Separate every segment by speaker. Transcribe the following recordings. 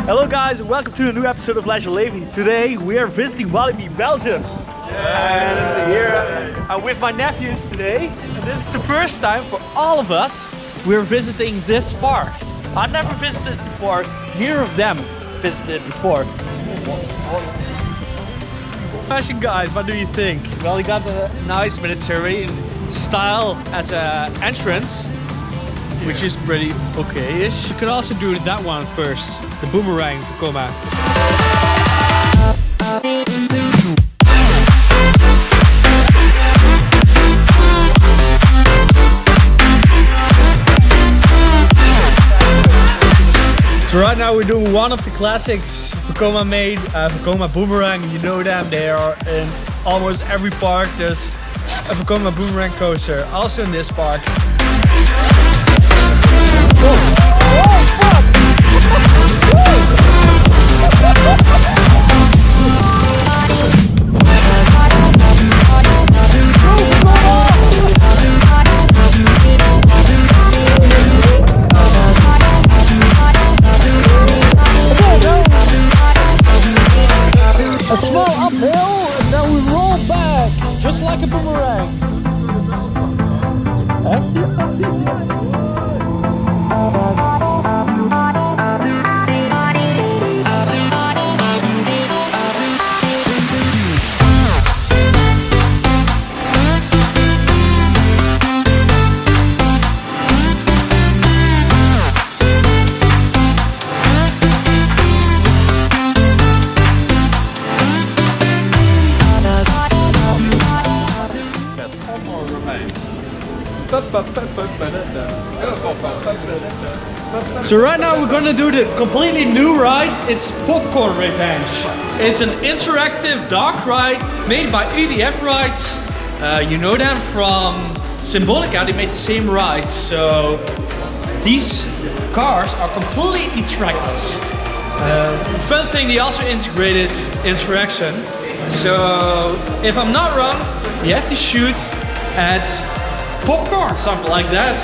Speaker 1: Hello guys, and welcome to a new episode of Levi. Today we are visiting Walibi Belgium. And here I'm with my nephews today. And this is the first time for all of us we're visiting this park. I've never visited before, neither of them visited before. Question guys, what do you think? Well, you got a nice Mediterranean style as an entrance, which is pretty okay-ish.
Speaker 2: You could also do that one first, the boomerang for Coma. So right now we're doing one of the classics Vekoma made, Vekoma Boomerang. You know them, they are in almost every park. There's a Vekoma Boomerang coaster, also in this park. A small uphill and then we roll back, just like a boomerang. So right now we're gonna do the completely new ride. It's Popcorn Revenge. It's an interactive dark ride made by EDF Rides. You know them from Symbolica, they made the same rides. So these cars are completely trackless. Fun thing, they also integrated interaction. So if I'm not wrong, you have to shoot at popcorn, something like that.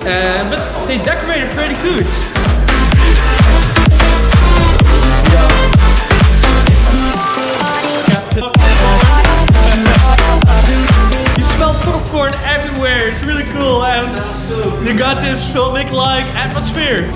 Speaker 2: But they decorated pretty good. You smell popcorn everywhere, it's really cool, and you got this filmic-like atmosphere.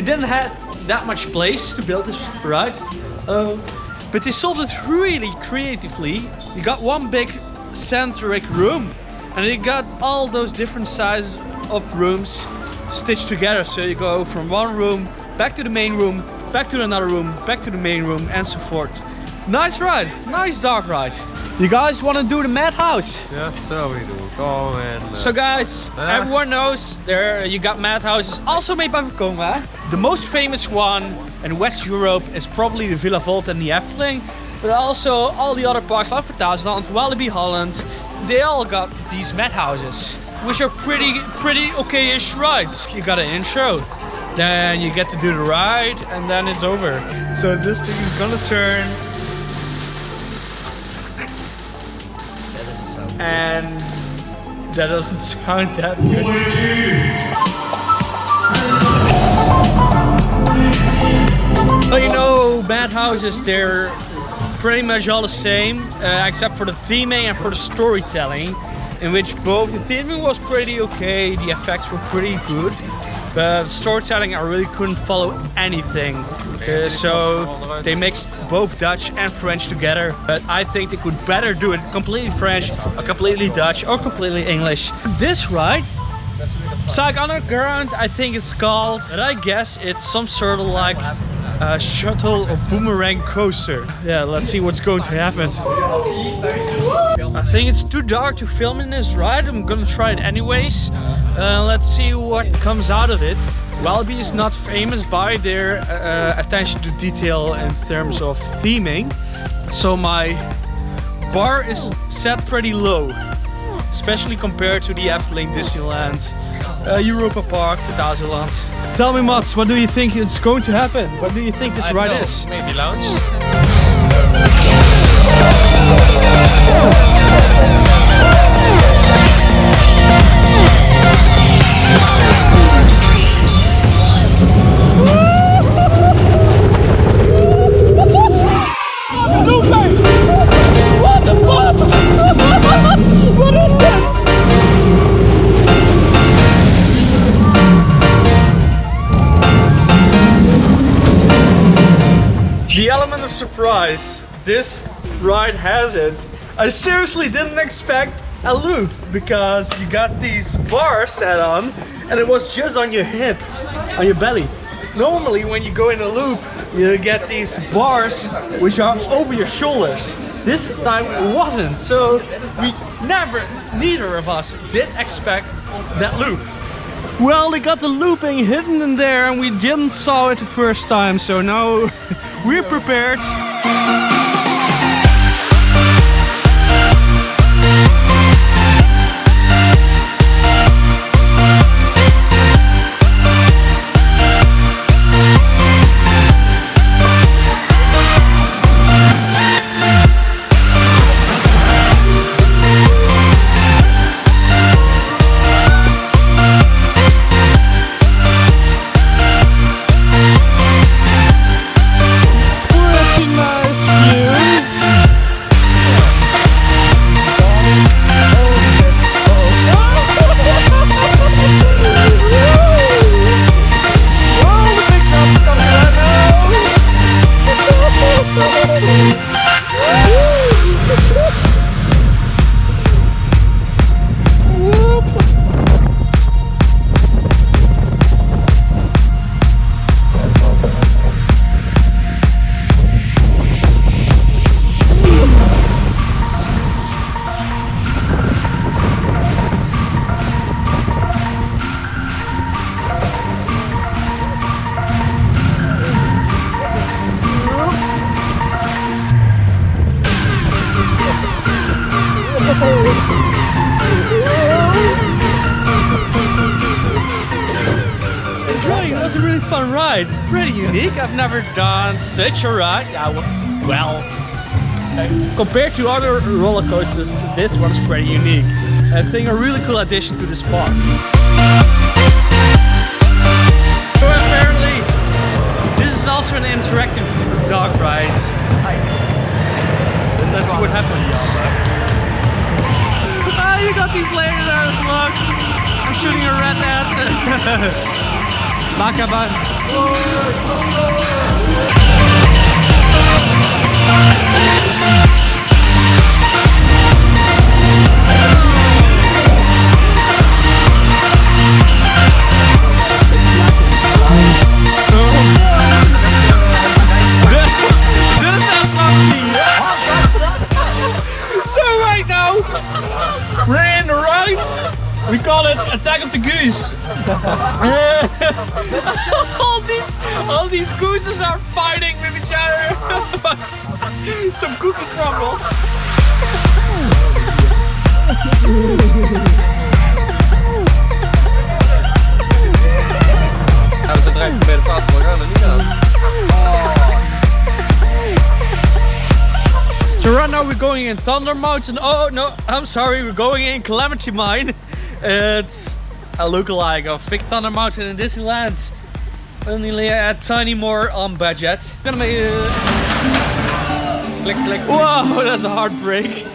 Speaker 2: Didn't have that much place to build this ride, but they solved it really creatively. You got one big centric room and you got all those different sizes of rooms stitched together, so you go from one room back to the main room, back to another room, back to the main room, and so forth. Nice ride, nice dark ride. You guys want to do the Madhouse?
Speaker 3: Yeah, so we do. Go and.
Speaker 2: So guys, everyone knows there you got Madhouses, also made by Vekoma. The most famous one in West Europe is probably the Villa Volta and the Efteling, but also all the other parks like Phantasialand, Walibi Holland, they all got these Madhouses, which are pretty okay-ish rides. You got an intro, then you get to do the ride, and then it's over. So this thing is gonna turn. And that doesn't sound that good. So you know, Madhouses, they're pretty much all the same, except for the theming and for the storytelling, in which both the theming was pretty okay, the effects were pretty good, but storytelling I really couldn't follow anything. So they mixed both Dutch and French together, but I think they could better do it completely French, or completely Dutch, or completely English. This ride, Psych Underground, I think it's called, but I guess it's some sort of like shuttle or boomerang coaster. Yeah, let's see what's going to happen. I think it's too dark to film in this ride. I'm gonna try it anyways. Let's see what comes out of it. Walibi is not famous by their attention to detail in terms of theming. So my bar is set pretty low, especially compared to the Efteling, Disneyland, Europa Park, Phantasialand. Tell me, Mats, what do you think is going to happen? What do you think this ride is?
Speaker 3: Maybe lounge.
Speaker 1: What the fuck? What is that? The element of surprise this ride has it. I seriously didn't expect a loop because you got these bars set on and it was just on your hip, on your belly. Normally when you go in a loop you get these bars which are over your shoulders. This time it wasn't, so neither of us did expect that loop. Well, they got the looping hidden in there and we didn't saw it the first time, so now we're prepared. Enjoying, it was a really fun ride. Pretty unique. I've never done such a ride. Well, compared to other roller coasters, this one's pretty unique. I think a really cool addition to this park. So apparently, this is also an interactive dog ride. Let's see what happens. Ah, you got these lasers, look! I'm shooting a red net. Bakaban. So right now, we're in the ride. We call it Attack of the Goose. all these gooses are fighting with each other about some cookie crumbles.
Speaker 3: Gaan we zo direct bij de vaatval gaan er niet aan.
Speaker 2: So right now we're going in Thunder Mountain. Oh no, I'm sorry, we're going in Calamity Mine. It's a lookalike of Big Thunder Mountain in Disneyland. Only a tiny more on budget. Gonna make click click. Whoa, that's a hard break.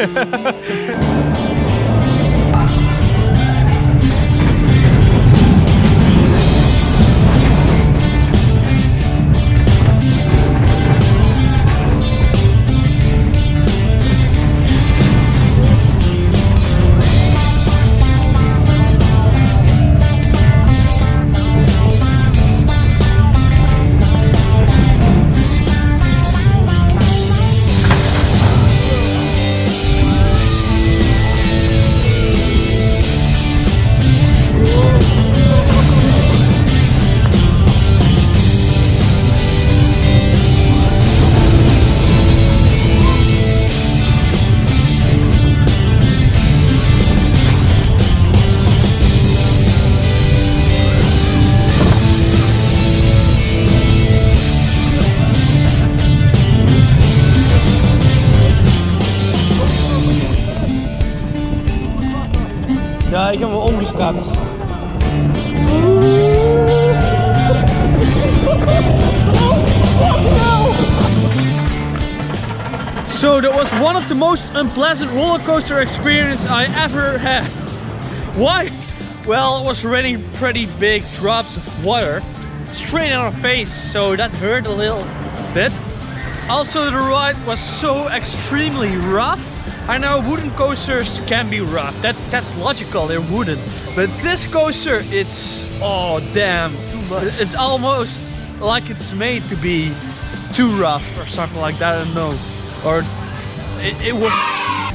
Speaker 2: Ja, ik heb hem omgestrapt. So that was one of the most unpleasant roller coaster experience I ever had. Why? Well, it was raining pretty big drops of water straight on our face, so that hurt a little bit. Also, the ride was so extremely rough. I know wooden coasters can be rough. That's logical, they're wooden. But this coaster, it's, oh damn, too much. It's almost like it's made to be too rough or something like that, I don't know. Or it was,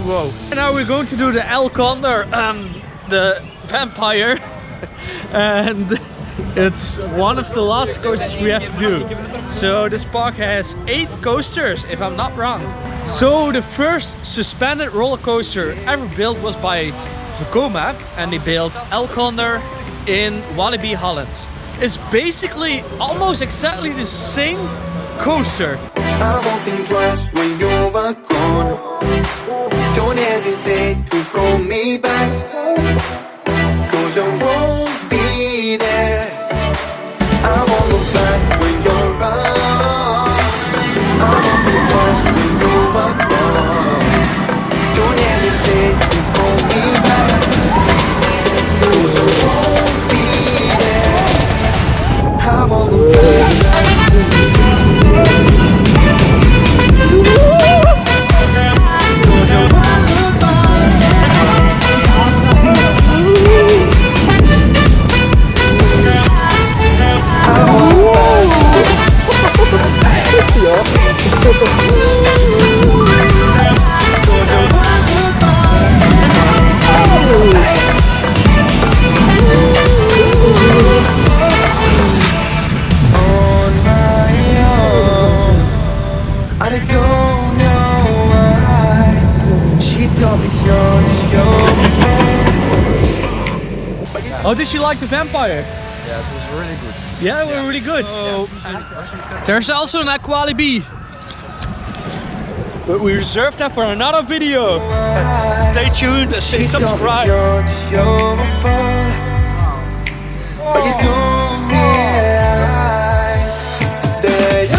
Speaker 2: whoa. And now we're going to do the alot, the vampire. And it's one of the last coasters we have to do. So this park has 8 coasters, if I'm not wrong. So the first suspended roller coaster ever built was by Vekoma, and they built alot in Walibi Holland. It's basically almost exactly the same coaster.
Speaker 4: I won't think twice when you're gone. Don't hesitate to call me back, 'cause I won't be there. I won't look back when you're gone. I won't think twice when you're gone. Don't hesitate to call me back, 'cause I won't be there. I won't look back.
Speaker 2: Oh, did you like the vampire?
Speaker 3: Yeah, it was really good.
Speaker 2: Yeah, they were really good. There's also an Walibi, but we reserved that for another video. Stay tuned and stay subscribed.
Speaker 4: But you don't realize that I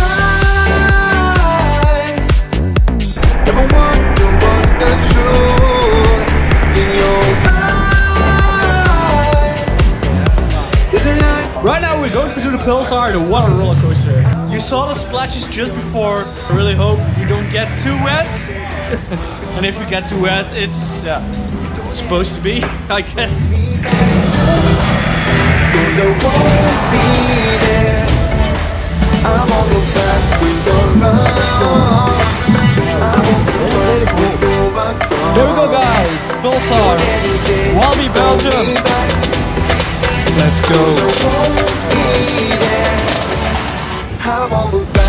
Speaker 4: never wonder what's the truth in your eyes. Is it like
Speaker 2: Right now we're going to do the Pulsar, the water roller coaster. You saw the splashes just before. I really hope you don't get too wet. And if you get too wet, it's supposed to be, I guess.
Speaker 4: 'cause I won't be there. I won't look back when you're around. I won't think twice when you're gone.
Speaker 2: There we go, guys. Pulsar, Walibi Belgium. Let's go.
Speaker 4: I won't be there. I won't look back.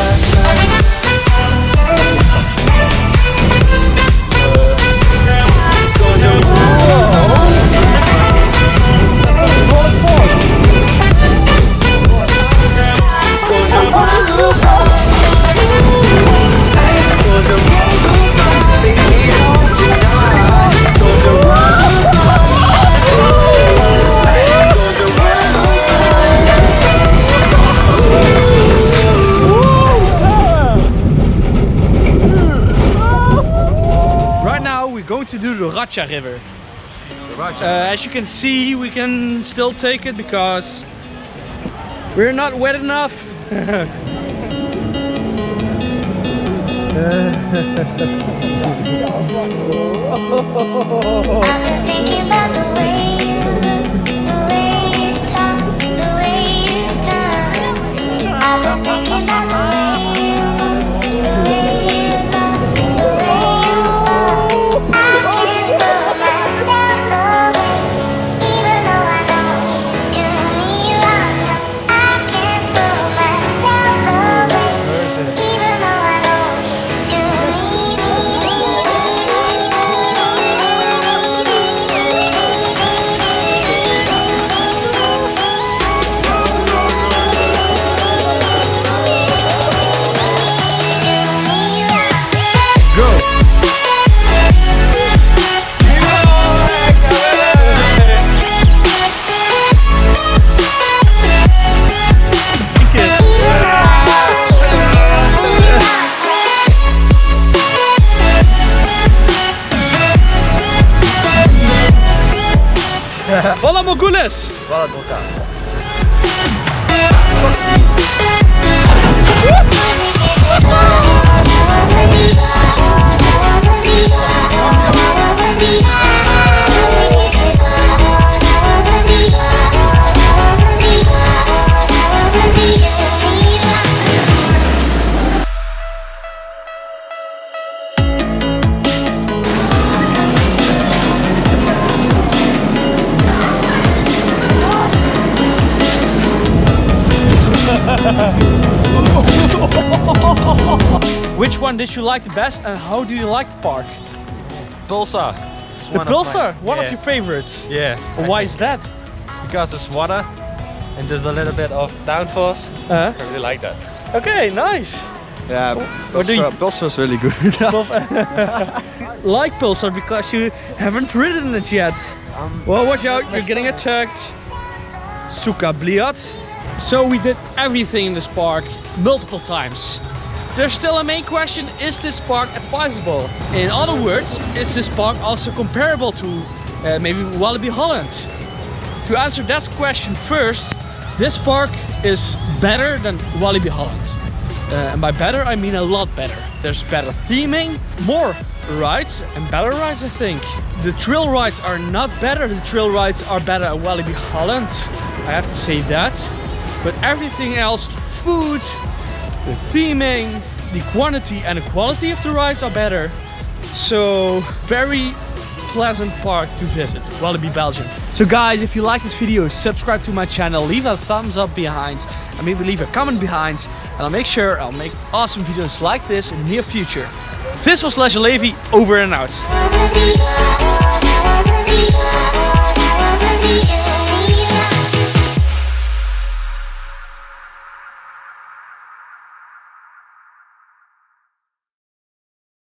Speaker 2: To do the Ratcha River. As you can see, we can still take it because we're not wet enough. Voilà Mogules!
Speaker 3: Voilà, Dolka.
Speaker 2: Which one did you like the best and how do you like the park?
Speaker 3: Pulsar. It's
Speaker 2: The
Speaker 3: one of
Speaker 2: Pulsar,
Speaker 3: my-
Speaker 2: one of
Speaker 3: yeah.
Speaker 2: your favorites.
Speaker 3: Yeah.
Speaker 2: Why is that?
Speaker 3: Because it's water and just a little bit of downforce. I really like that.
Speaker 2: Okay, nice.
Speaker 3: Yeah,
Speaker 2: What do you-
Speaker 3: Pulsar's really good.
Speaker 2: Like Pulsar because you haven't ridden it yet. Well, watch out, you're getting attacked. Suka bliat. So we did everything in this park multiple times. There's still a main question, is this park advisable? In other words, is this park also comparable to maybe Walibi Holland? To answer that question first, this park is better than Walibi Holland. And by better, I mean a lot better. There's better theming, more rides and better rides, I think. The trail rides are not better. The trail rides are better at Walibi Holland. I have to say that. But everything else, food, the theming, the quantity and the quality of the rides are better. So very pleasant park to visit, Walibi Belgium. So guys, if you like this video, subscribe to my channel, leave a thumbs up behind and maybe leave a comment behind, and I'll make sure I'll make awesome videos like this in the near future. This was Levi, over and out.